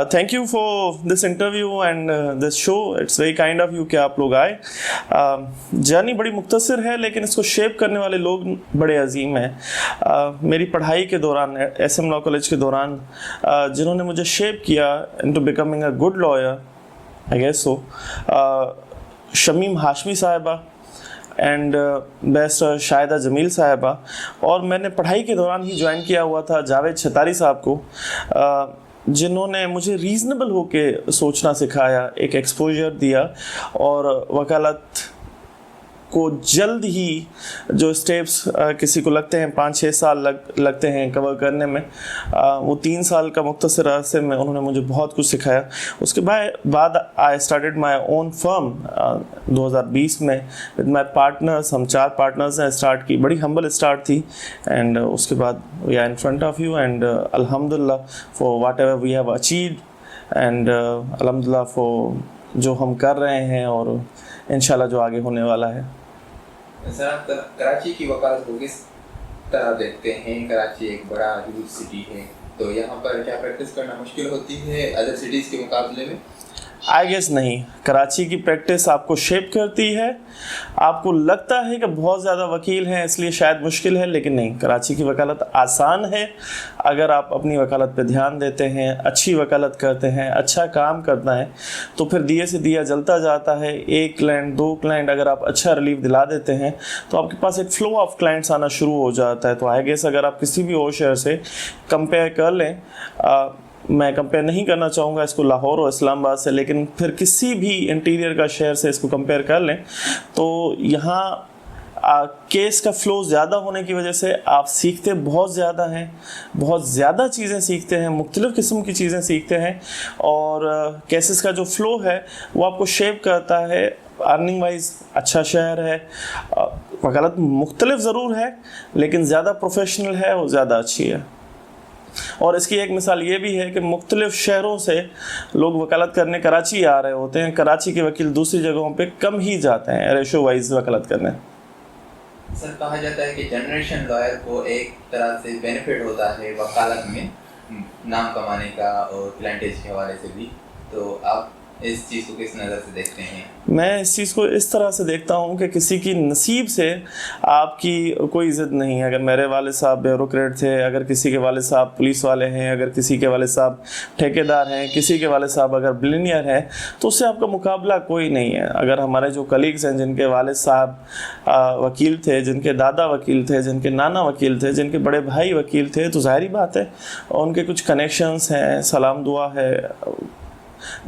Thank you for this interview and this show. It's very kind of you कि आप लोग आए। Journey बड़ी मुख्तसर है लेकिन इसको शेप करने वाले लोग बड़े अजीम हैं। मेरी पढ़ाई के दौरान SM लॉ कॉलेज के दौरान जिन्होंने मुझे शेप किया into becoming a good lawyer, I guess so, Shamim Hashmi साहिबा एंड बेस्ट शाहिदा जमील साहिबा, और मैंने पढ़ाई के दौरान ही ज्वाइन किया हुआ था जावेद छतारी साहब को, जिन्होंने मुझे रीज़नेबल होके सोचना सिखाया, एक एक्सपोजर दिया और वकालत को जल्द ही जो स्टेप्स किसी को लगते हैं 5-6 साल लगते हैं कवर करने में, वो 3 साल का मुख्तसर अरसे में उन्होंने मुझे बहुत कुछ सिखाया। उसके बाद I started my own firm 2020 में विद माई पार्टनर्स। हम 4 पार्टनर्स ने स्टार्ट की, बड़ी हम्बल स्टार्ट थी एंड उसके बाद we are in front of you and अल्हम्दुलिल्लाह for whatever we have achieved and अल्हम्दुलिल्लाह फॉर जो हम कर रहे हैं और इंशाल्लाह जो आगे होने वाला है। सर, आप कराची की वकालत को किस तरह देखते हैं? कराची एक बड़ा ह्यूज सिटी है, तो यहाँ पर क्या प्रैक्टिस करना मुश्किल होती है अदर सिटीज़ के मुकाबले में? आई गेस नहीं, कराची की प्रैक्टिस आपको शेप करती है। आपको लगता है कि बहुत ज़्यादा वकील हैं इसलिए शायद मुश्किल है, लेकिन नहीं, कराची की वकालत आसान है अगर आप अपनी वकालत पे ध्यान देते हैं, अच्छी वकालत करते हैं, अच्छा काम करना है तो फिर दिए से दिया जलता जाता है। 1 क्लाइंट 2 क्लाइंट अगर आप अच्छा रिलीफ दिला देते हैं तो आपके पास एक फ्लो ऑफ क्लाइंट्स आना शुरू हो जाता है। तो आई गेस अगर आप किसी भी और शहर से कंपेयर कर लें, मैं कंपेयर नहीं करना चाहूँगा इसको लाहौर और इस्लामाबाद से, लेकिन फिर किसी भी इंटीरियर का शहर से इसको कंपेयर कर लें तो यहाँ केस का फ़्लो ज़्यादा होने की वजह से आप सीखते बहुत ज़्यादा हैं, बहुत ज़्यादा चीज़ें सीखते हैं, मुख्तलिफ़ किस्म की चीज़ें सीखते हैं और केसेस का जो फ़्लो है वो आपको शेप करता है। अर्निंग वाइज अच्छा शहर है, वकालत मुख्तलिफ ज़रूर है लेकिन ज़्यादा प्रोफेशनल है और ज़्यादा अच्छी है। और इसकी एक मिसाल ये भी है कि मुख्तलिफ शहरों से लोग वकालत करने कराची आ रहे होते हैं। कराची के वकील दूसरी जगहों पे कम ही जाते हैं रेशो वाइज वकालत करने। सर, कहा जाता है कि जनरेशन लॉयर को एक तरह से बेनिफिट होता है वकालत में नाम कमाने का और क्लाइंटेज के हवाले से भी, तो आप इस चीज़ को किस नज़र से देखते हैं? मैं इस चीज़ को इस तरह से देखता हूँ कि किसी की नसीब से आपकी कोई इज़्ज़त नहीं है। अगर मेरे वाले साहब ब्यूरोक्रेट थे, अगर किसी के वाले साहब पुलिस वाले हैं, अगर किसी के वाले साहब ठेकेदार हैं, किसी के वाले साहब अगर बिलियनियर हैं, तो उससे आपका मुकाबला कोई नहीं है। अगर हमारे जो कलीग्स हैं जिनके वाले साहब वकील थे, जिनके दादा वकील थे, जिनके नाना वकील थे, जिनके बड़े भाई वकील थे, तो ज़ाहिरी बात है उनके कुछ कनेक्शंस हैं, सलाम दुआ है,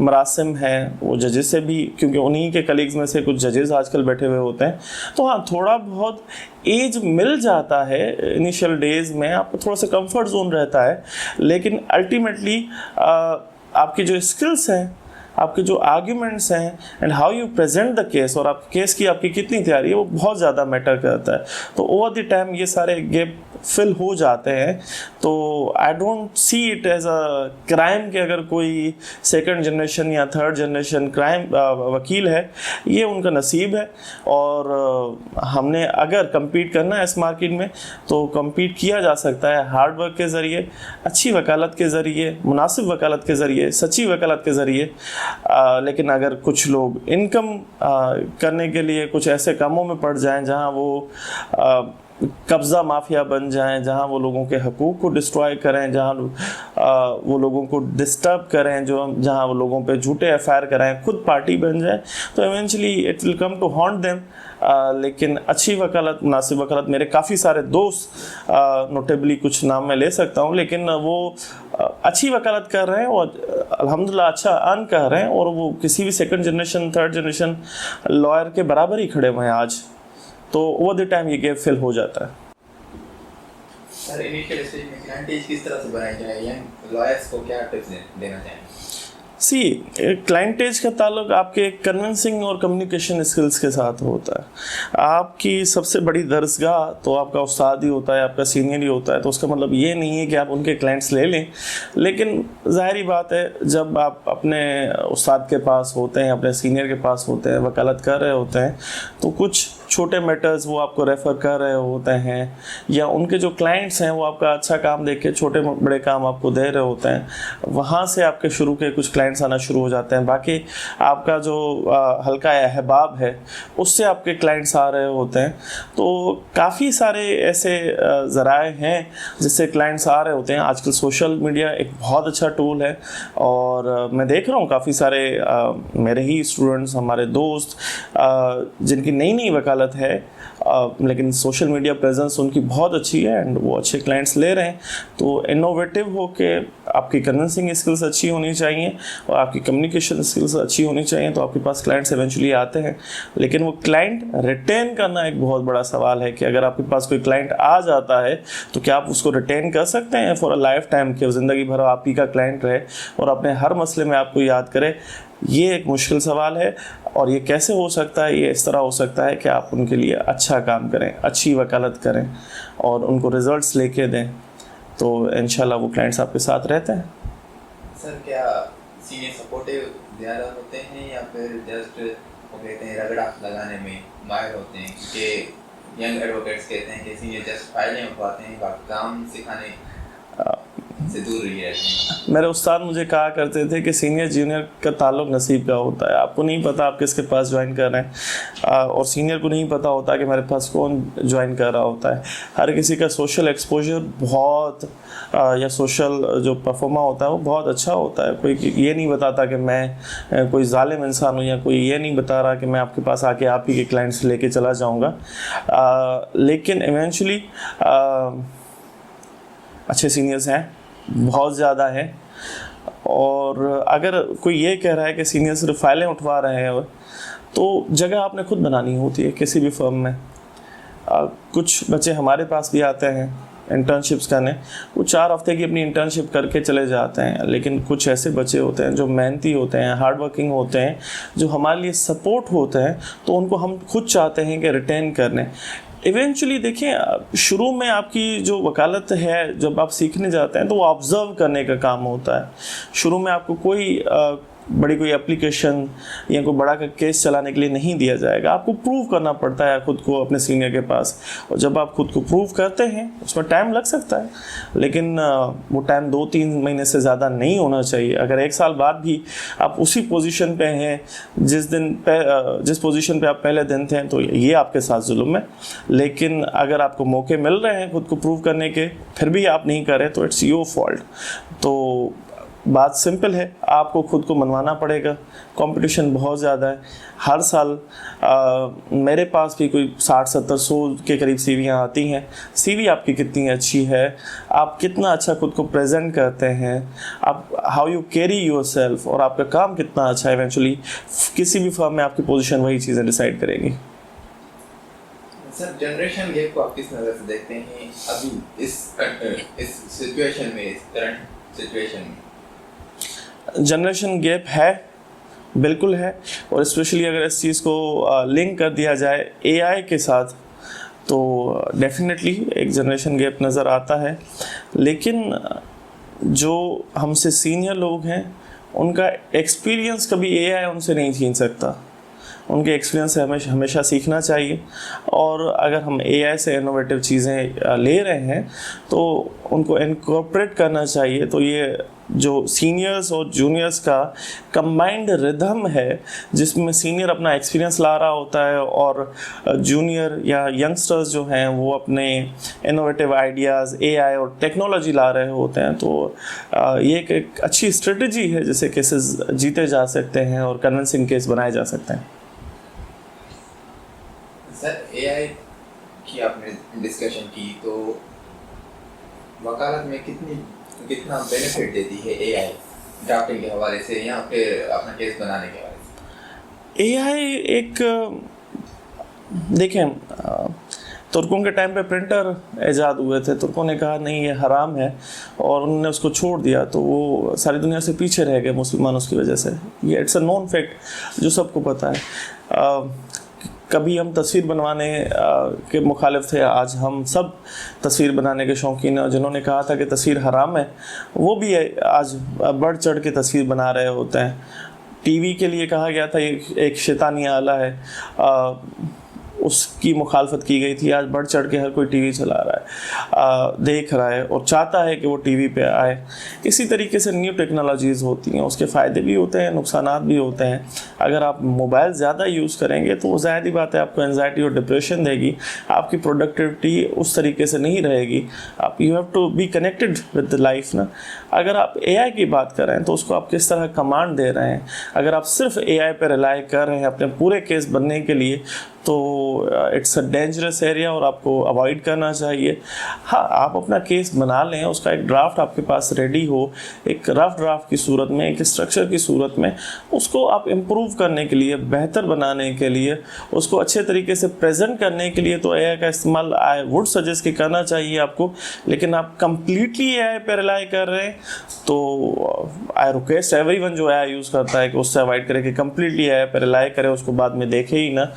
मरासिम हैं वो जजेस से भी, क्योंकि उन्हीं के कलीग्स में से कुछ जजेस आजकल बैठे हुए होते हैं। तो हाँ, थोड़ा बहुत एज मिल जाता है इनिशियल डेज में, आपको थोड़ा सा कंफर्ट जोन रहता है, लेकिन अल्टीमेटली आपकी जो स्किल्स हैं, आपके जो आर्ग्यूमेंट्स हैं and how you present the case और आप केस की आपकी कितनी तैयारी है वो बहुत ज़्यादा मैटर करता है। तो ओवर द टाइम ये सारे गैप फिल हो जाते हैं। तो I don't see it as a crime कि अगर कोई 2nd जनरेशन या 3rd जनरेशन क्राइम वकील है, ये उनका नसीब है। और हमने अगर कम्पीट करना है इस मार्केट में तो कम्पीट किया जा सकता है हार्ड वर्क के ज़रिए, अच्छी वकालत के ज़रिए, मुनासिब वकालत के ज़रिए, सच्ची वकालत के ज़रिए। लेकिन अगर कुछ लोग इनकम करने के लिए कुछ ऐसे कामों में पड़ जाएं जहां वो कब्ज़ा माफिया बन जाएं, जहां वो लोगों के हकूक़ को डिस्ट्रॉय करें, जहां वो लोगों को डिस्टर्ब करें, जहां वो लोगों पे झूठे FIR कराएं, खुद पार्टी बन जाएं, तो eventually it will come to haunt them. लेकिन अच्छी वकालत, मुनासिब वकालत, मेरे काफ़ी सारे दोस्त, नोटेबली कुछ नाम मैं ले सकता हूँ, लेकिन वो अच्छी वकालत कर रहे हैं और अल्हम्दुलिल्लाह अच्छा अर्न कर रहे हैं और वो किसी भी 2nd generation 3rd generation lawyer के बराबर ही खड़े हुए हैं आज। तो ओवर द टाइम ये गैप फिल हो जाता है। सर, इनिशियल स्टेज में क्लाइंटेज किस तरह से बनाई जाए, यंग लॉयर्स को क्या टिप्स देना चाहेंगे? सी क्लाइंटेज का ताल्लुक आपके कन्विंसिंग और कम्युनिकेशन स्किल्स के साथ होता है। आपकी सबसे बड़ी दरसगाह तो आपका उस्ताद ही होता है, आपका सीनियर ही होता है। तो उसका मतलब ये नहीं है कि आप उनके क्लाइंट्स ले लें, लेकिन ज़ाहिरी बात है जब आप अपने उस्ताद के पास होते हैं, अपने सीनियर के पास होते हैं, वकालत कर रहे होते हैं, तो कुछ छोटे मैटर्स वो आपको रेफ़र कर रहे होते हैं, या उनके जो क्लाइंट्स हैं वो आपका अच्छा काम देख के छोटे बड़े काम आपको दे रहे होते हैं। वहाँ से आपके शुरू के कुछ क्लाइंट्स आना शुरू हो जाते हैं। बाकी आपका जो हल्का अहबाब है उससे आपके क्लाइंट्स आ रहे होते हैं। तो काफ़ी सारे ऐसे ज़राए हैं जिससे क्लाइंट्स आ रहे होते हैं। आजकल सोशल मीडिया एक बहुत अच्छा टूल है, और मैं देख रहा हूँ काफ़ी सारे मेरे ही स्टूडेंट्स, हमारे दोस्त जिनकी नई नई वकालत है, लेकिन सोशल मीडिया प्रेजेंस उनकी बहुत अच्छी है एंड वो अच्छे क्लाइंट्स ले रहे हैं। तो इनोवेटिव हो के आपकी कन्विंसिंग स्किल्स अच्छी होनी चाहिए और आपकी कम्युनिकेशन स्किल्स अच्छी होनी चाहिए, तो आपके पास क्लाइंट्स एवेंचुअली आते हैं। लेकिन वो क्लाइंट रिटेन करना एक बहुत बड़ा सवाल है कि अगर आपके पास कोई क्लाइंट आ जाता है तो क्या आप उसको रिटेन कर सकते हैं फॉर अ लाइफ टाइम, कि ज़िंदगी भर आप ही का क्लाइंट रहे और अपने हर मसले में आपको याद करे। ये एक मुश्किल सवाल है, और ये कैसे हो सकता है? ये इस तरह हो सकता है कि आप उनके लिए अच्छा काम करें, अच्छी वकालत करें और उनको रिजल्ट्स लेके दें, तो इंशाल्लाह वो क्लाइंट्स आपके साथ रहते हैं। सर क्या सीनियर सपोर्टिव ज़्यादा होते हैं या फिर जस्ट वो कहते हैं रगड़ा लगाने में माहिर होते हैं? क्योंकि यंग एडवोकेट्स कहते हैं कि सीनियर जस्ट फाइलें उठवाते हैं, बाकी काम सिखाने से दूर ही रहते हैं। मेरे उस्ताद मुझे कहा करते थे कि सीनियर जूनियर का ताल्लुक नसीब का होता है। आपको नहीं पता आप किसके पास ज्वाइन कर रहे हैं, और सीनियर को नहीं पता होता कि मेरे पास कौन ज्वाइन कर रहा होता है। हर किसी का सोशल एक्सपोजर बहुत या सोशल जो परफॉर्मा होता है वो बहुत अच्छा होता है। कोई ये नहीं बताता कि मैं कोई जालिम इंसान हूँ, या कोई ये नहीं बता रहा कि मैं आपके पास आके आप ही के क्लाइंट्स लेके चला जाऊँगा। लेकिन इवेंचुअली अच्छे सीनियर्स हैं, बहुत ज़्यादा है। और अगर कोई ये कह रहा है कि सीनियर सिर्फ फाइलें उठवा रहे हैं, तो जगह आपने खुद बनानी होती है किसी भी फर्म में। कुछ बच्चे हमारे पास भी आते हैं इंटर्नशिप्स करने, वो 4 हफ्ते की अपनी इंटर्नशिप करके चले जाते हैं। लेकिन कुछ ऐसे बच्चे होते हैं जो मेहनती होते हैं, हार्ड वर्किंग होते हैं, जो हमारे लिए सपोर्ट होते हैं, तो उनको हम खुद चाहते हैं कि रिटेन करने। इवेंचुअली देखिए, शुरू में आपकी जो वकालत है जब आप सीखने जाते हैं तो वो ऑब्ज़र्व करने का काम होता है। शुरू में आपको कोई बड़ी कोई एप्लीकेशन या कोई बड़ा का केस चलाने के लिए नहीं दिया जाएगा। आपको प्रूव करना पड़ता है खुद को अपने सीनियर के पास, और जब आप खुद को प्रूव करते हैं उसमें टाइम लग सकता है, लेकिन वो टाइम 2-3 महीने से ज़्यादा नहीं होना चाहिए। अगर 1 साल बाद भी आप उसी पोजीशन पे हैं जिस पोजीशन पे आप पहले दिन थे, तो ये आपके साथ जुल्म है। लेकिन अगर आपको मौके मिल रहे हैं खुद को प्रूव करने के, फिर भी आप नहीं करें, तो इट्स योर फॉल्ट। तो बात सिंपल है, आपको खुद को मनवाना पड़ेगा। कंपटीशन बहुत ज़्यादा है। हर साल मेरे पास भी कोई 60-70-100 के करीब सीवियाँ आती हैं। सीवी आपकी कितनी अच्छी है, आप कितना अच्छा खुद को प्रेजेंट करते हैं, आप हाउ यू कैरी योरसेल्फ, और आपका काम कितना अच्छा है, इवेंचुअली किसी भी फर्म में आपकी पोजीशन वही चीज़ें डिसाइड करेंगी। सर जनरेशन गैप को आप किस नज़र से देखते हैं अभी इस सिचुएशन में, इस करंट सिचुएशन में? जनरेशन गैप है, बिल्कुल है, और स्पेशली अगर इस चीज़ को लिंक कर दिया जाए एआई के साथ, तो डेफिनेटली एक जनरेशन गैप नज़र आता है। लेकिन जो हमसे सीनियर लोग हैं उनका एक्सपीरियंस कभी एआई उनसे नहीं छीन सकता। उनके एक्सपीरियंस से हमेशा सीखना चाहिए, और अगर हम एआई से इनोवेटिव चीज़ें ले रहे हैं तो उनको इनकॉर्पोरेट करना चाहिए। तो ये जो सीनियर्स और जूनियर्स का कंबाइंड रिदम है, जिसमें सीनियर अपना एक्सपीरियंस ला रहा होता है और जूनियर या यंगस्टर्स जो हैं वो अपने इनोवेटिव आइडियाज़, एआई और टेक्नोलॉजी ला रहे होते हैं, तो ये एक अच्छी स्ट्रेटजी है जिससे केसेस जीते जा सकते हैं और कन्विंसिंग केस बनाए जा सकते हैं। सर एआई की आपने डिस्कशन की, तो वकालत में कितना बेनिफिट देती है एआई ड्राफ्टिंग के हवाले से या फिर अपना केस बनाने के हवाले से? एआई एक देखें, तुर्कों के टाइम पे प्रिंटर ईजाद हुए थे, तुर्कों ने कहा नहीं ये हराम है और उन्होंने उसको छोड़ दिया, तो वो सारी दुनिया से पीछे रह गए मुसलमान उसकी वजह से। ये इट्स अ नोन फैक्ट जो सबको पता है। कभी हम तस्वीर बनवाने के मुखालिफ थे, आज हम सब तस्वीर बनाने के शौकीन हैं। जिन्होंने कहा था कि तस्वीर हराम है, वो भी आज बढ़ चढ़ के तस्वीर बना रहे होते हैं। टीवी के लिए कहा गया था ये एक शैतानी आला है, उसकी मुखालफत की गई थी। आज बढ़ चढ़ के हर कोई टीवी चला रहा है, देख रहा है और चाहता है कि वो टीवी पे आए। इसी तरीके से न्यू टेक्नोलॉजीज़ होती हैं, उसके फ़ायदे भी होते हैं, नुकसानात भी होते हैं। अगर आप मोबाइल ज़्यादा यूज़ करेंगे तो वो ज़ाहिर बात है आपको एंजाइटी और डिप्रेशन देगी, आपकी प्रोडक्टिविटी उस तरीके से नहीं रहेगी। आप you have to be connected with the life ना। अगर आप AI की बात कर रहे हैं तो उसको आप किस तरह कमांड दे रहे हैं। अगर आप सिर्फ AI पर रिलाई कर रहे हैं अपने पूरे केस बनने के लिए तो इट्स अ डेंजरस एरिया और आपको अवॉइड करना चाहिए। हाँ, आप अपना केस बना लें, उसका एक ड्राफ्ट आपके पास रेडी हो, एक रफ ड्राफ्ट की सूरत में, एक स्ट्रक्चर की सूरत में, उसको आप इम्प्रूव करने के लिए, बेहतर बनाने के लिए, उसको अच्छे तरीके से प्रेजेंट करने के लिए तो AI का इस्तेमाल आई वुड सजेस्ट कि करना चाहिए आपको। लेकिन आप कम्प्लीटली AI पर रिलाई कर रहे हैं तो आई रिक्वेस्ट एवरीवन जो AI यूज़ करता है कि उससे अवॉइड करे कि कम्प्लीटली AI पर रिलाई करे, उसको बाद में देखे ही ना।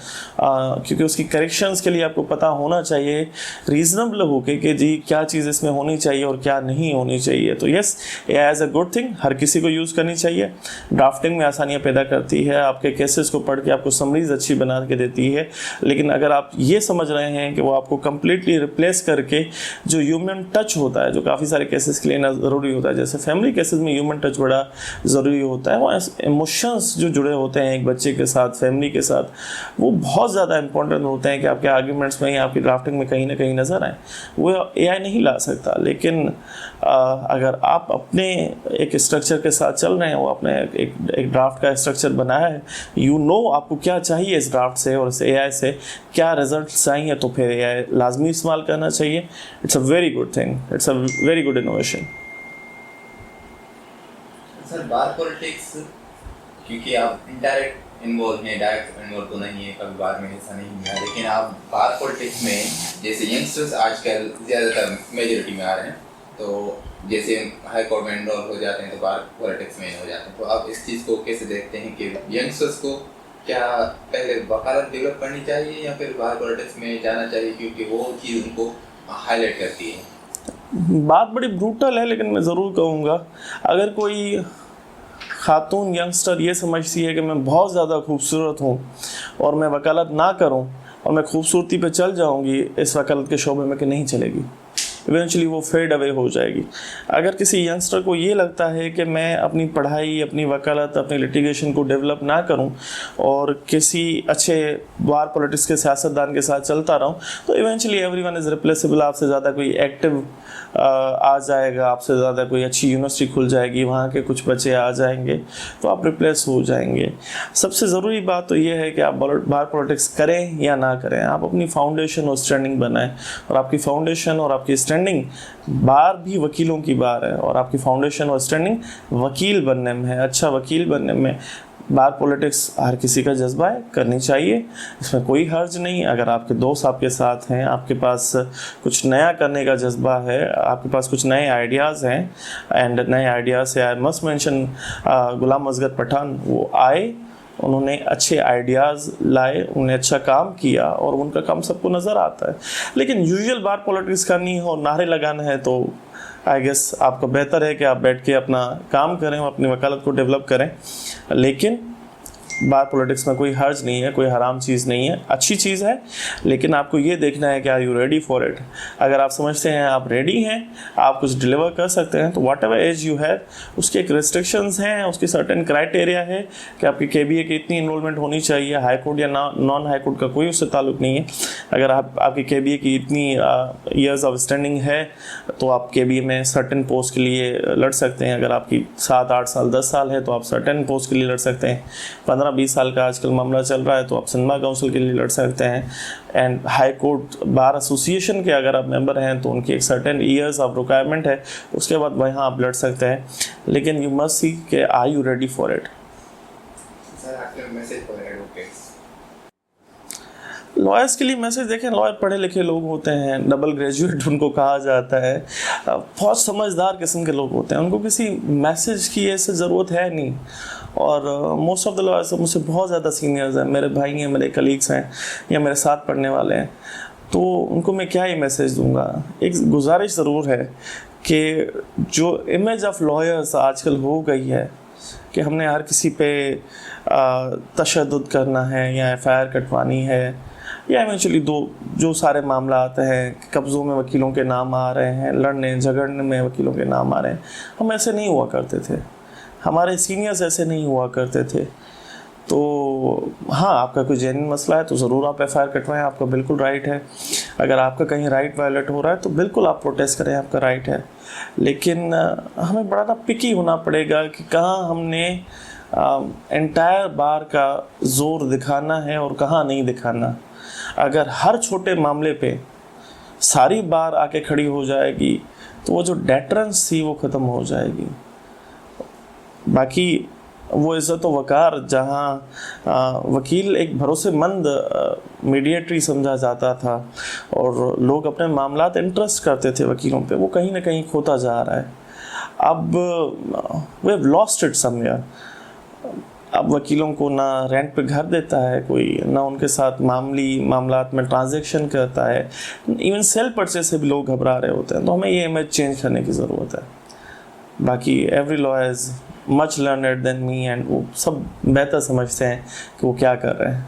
क्योंकि उसकी करेक्शंस के लिए आपको पता होना चाहिए रीज़नेबल होके कि जी क्या चीज़ इसमें होनी चाहिए और क्या नहीं होनी चाहिए। तो yes, AI as a good thing हर किसी को यूज़ करनी चाहिए। ड्राफ्टिंग में आसानियाँ पैदा करती है, आपके केसेस को पढ़ के आपको समरीज अच्छी बना के देती है। लेकिन अगर आप ये समझ रहे हैं कि वो आपको कम्प्लीटली रिप्लेस करके जो ह्यूमन टच होता है, जो काफ़ी सारे केसेस के लिए ना ज़रूरी होता है, जैसे फैमिली केसेस में ह्यूमन टच बड़ा ज़रूरी होता है, वो इमोशंस जो जुड़े होते हैं एक बच्चे के साथ, फैमिली के साथ, वो बहुत ज़्यादा इंपॉर्टेंट होते हैं कि आपके आर्ग्यूमेंट्स में या आपकी ड्राफ्टिंग में कहीं ना कहीं नज़र आए। वो AI नहीं ला सकता। लेकिन अगर आप अपने एक स्ट्रक्चर के साथ चल रहे हैं, वो अपने एक ड्राफ्ट का स्ट्रक्चर बनाया है, आपको क्या चाहिए इस ड्राफ्ट से और इस AI से क्या रिजल्ट चाहिए, तो फिर AI लाजमी इस्तेमाल करना चाहिए। It's a very good thing, it's a very good innovation. Sir, bar politics क्योंकि आप इनडायरेक्ट इन्वॉल्व हैं, डायरेक्ट इन्वॉल्व तो नहीं है, कभी बार में ऐसा नहीं हुआ, लेकिन आप बार पॉलिटिक्स में जैसे यंगस्टर्स आजकल ज़्यादातर मेजोरिटी में आ रहे हैं, तो जैसे हाई कोर्ट में इन्वॉल्व हो जाते हैं तो बार पॉलिटिक्स में हो जाते हैं, तो आप इस चीज़ को कैसे देखते हैं कि यंगस्टर्स को क्या पहले वकालत डेवलप करनी चाहिए या फिर बार पॉलिटिक्स में जाना चाहिए, क्योंकि वो चीज़ उनको हाईलाइट करती है? बात बड़ी ब्रूटल है, लेकिन मैं ज़रूर कहूँगा अगर कोई खातून यंगस्टर ये समझती है कि मैं बहुत ज़्यादा खूबसूरत हूँ और मैं वकालत ना करूँ और मैं खूबसूरती पे चल जाऊँगी इस वकालत के शोबे में, कि नहीं चलेगी, इवेंचुअली वो फेड अवे हो जाएगी। अगर किसी यंगस्टर को ये लगता है कि मैं अपनी पढ़ाई, अपनी वकालत, अपनी लिटिगेशन को डेवलप ना करूं और किसी अच्छे बार पॉलिटिक्स के सियासतदान के साथ चलता रहूं, तो इवेंचुअली एवरीवन इज़ रिप्लेसेबल। आपसे ज़्यादा कोई एक्टिव आ जाएगा, आपसे ज़्यादा कोई अच्छी यूनिवर्सिटी खुल जाएगी, वहाँ के कुछ बच्चे आ जाएंगे, तो आप रिप्लेस हो जाएंगे। सबसे ज़रूरी बात तो ये है कि आप बार पॉलिटिक्स करें या ना करें, आप अपनी फाउंडेशन और स्टैंडिंग बनाएं। और आपकी फाउंडेशन और आपकी स्टैंडिंग, बार भी वकीलों की बार है और आपकी फाउंडेशन और स्टैंडिंग वकील बनने में है, अच्छा वकील बनने में। बार पॉलिटिक्स हर किसी का जज्बा है, करनी चाहिए, इसमें कोई हर्ज नहीं। अगर आपके दोस्त आपके साथ हैं, आपके पास कुछ नया करने का जज्बा है, आपके पास कुछ नए आइडियाज़ हैं, एंड नए आइडियाज़ से आई मस्ट मेंशन गुलाम असगर पठान, वो आए, उन्होंने अच्छे आइडियाज़ लाए, उन्होंने अच्छा काम किया और उनका काम सबको नज़र आता है। लेकिन यूजुअल बार पॉलिटिक्स करनी हो, नारे लगाना है, तो आई गेस आपको बेहतर है कि आप बैठ के अपना काम करें और अपनी वकालत को डेवलप करें। लेकिन बार पॉलिटिक्स में कोई हर्ज नहीं है, कोई हराम चीज़ नहीं है, अच्छी चीज़ है। लेकिन आपको ये देखना है कि are you ready for it. अगर आप समझते हैं आप रेडी हैं, आप कुछ डिलीवर कर सकते हैं, तो whatever age you have, उसके एक रिस्ट्रिक्शंस हैं, उसकी सर्टेन क्राइटेरिया है कि आपकी KBA की इतनी इन्वॉल्वमेंट होनी चाहिए। हाई कोर्ट या नॉन हाई कोर्ट का कोई उससे ताल्लुक़ नहीं है। अगर आपकी KBA की इतनी ईयर्स ऑफ स्टैंडिंग है तो आप KBA में सर्टेन पोस्ट के लिए लड़ सकते हैं। अगर आपकी 7, 8 साल, 10 साल है तो आप सर्टेन पोस्ट के लिए लड़ सकते हैं। 15-20 साल का आजकल मामला चल रहा है तो आप सिनेमा काउंसिल के लिए लड़ सकते हैं। And high court bar association के अगर आप मेंबर हैं तो उनकी एक सर्टेन ईयर्स ऑफ रिक्वायरमेंट है, उसके बाद वहाँ आप लड़ सकते हैं। लेकिन यू मस्ट सी कि are you ready for it. Lawyers के लिए मैसेज देखें, लॉयर पढ़े लिखे लोग होते हैं, डबल ग्रेजुएट उनको कहा जाता है, बहुत समझदार किस्म के लोग होते हैं, उनको किसी मैसेज की ऐसे ज़रूरत है नहीं। और मोस्ट ऑफ द लॉयर्स मुझसे बहुत ज़्यादा सीनियर्स हैं, मेरे भाई हैं, मेरे कलीग्स हैं या मेरे साथ पढ़ने वाले हैं, तो उनको मैं क्या ही मैसेज दूंगा। एक गुजारिश ज़रूर है कि जो इमेज ऑफ लॉयर्स आजकल हो गई है कि हमने हर किसी पे तशद्दुद करना है या एफआईआर कटवानी है, या इवेंचुअली जो सारे मामला आते हैं, कब्ज़ों में वकीलों के नाम आ रहे हैं, लड़ने झगड़ने में वकीलों के नाम आ रहे हैं, हम ऐसे नहीं हुआ करते थे, हमारे सीनियर्स ऐसे नहीं हुआ करते थे। तो हाँ, आपका कोई जेन्युइन मसला है तो ज़रूर आप एफआईआर कटवाएं, आपका बिल्कुल राइट है। अगर आपका कहीं राइट वायलेट हो रहा है तो बिल्कुल आप प्रोटेस्ट करें, आपका राइट है। लेकिन हमें बड़ा ना पिकी होना पड़ेगा कि कहाँ हमने एंटायर बार का ज़ोर दिखाना है और कहाँ नहीं दिखाना। अगर हर छोटे मामले पे सारी बार आके खड़ी हो जाएगी तो वो जो डेटरेंस थी वो ख़त्म हो जाएगी। बाकी वो इज़्ज़त व वक़ार जहाँ वकील एक भरोसेमंद मीडिएटरी समझा जाता था और लोग अपने मामलात इंटरेस्ट करते थे वकीलों पे, वो कहीं ना कहीं खोता जा रहा है। अब we have lost it somewhere. अब वकीलों को ना रेंट पे घर देता है कोई, ना उनके साथ मामलात में ट्रांजैक्शन करता है, इवन सेल परचेज से भी लोग घबरा रहे होते हैं। तो हमें ये इमेज चेंज करने की ज़रूरत है। बाकी every lawyer is much learned than me, and वो सब बेहतर समझते हैं कि वो क्या कर रहे हैं।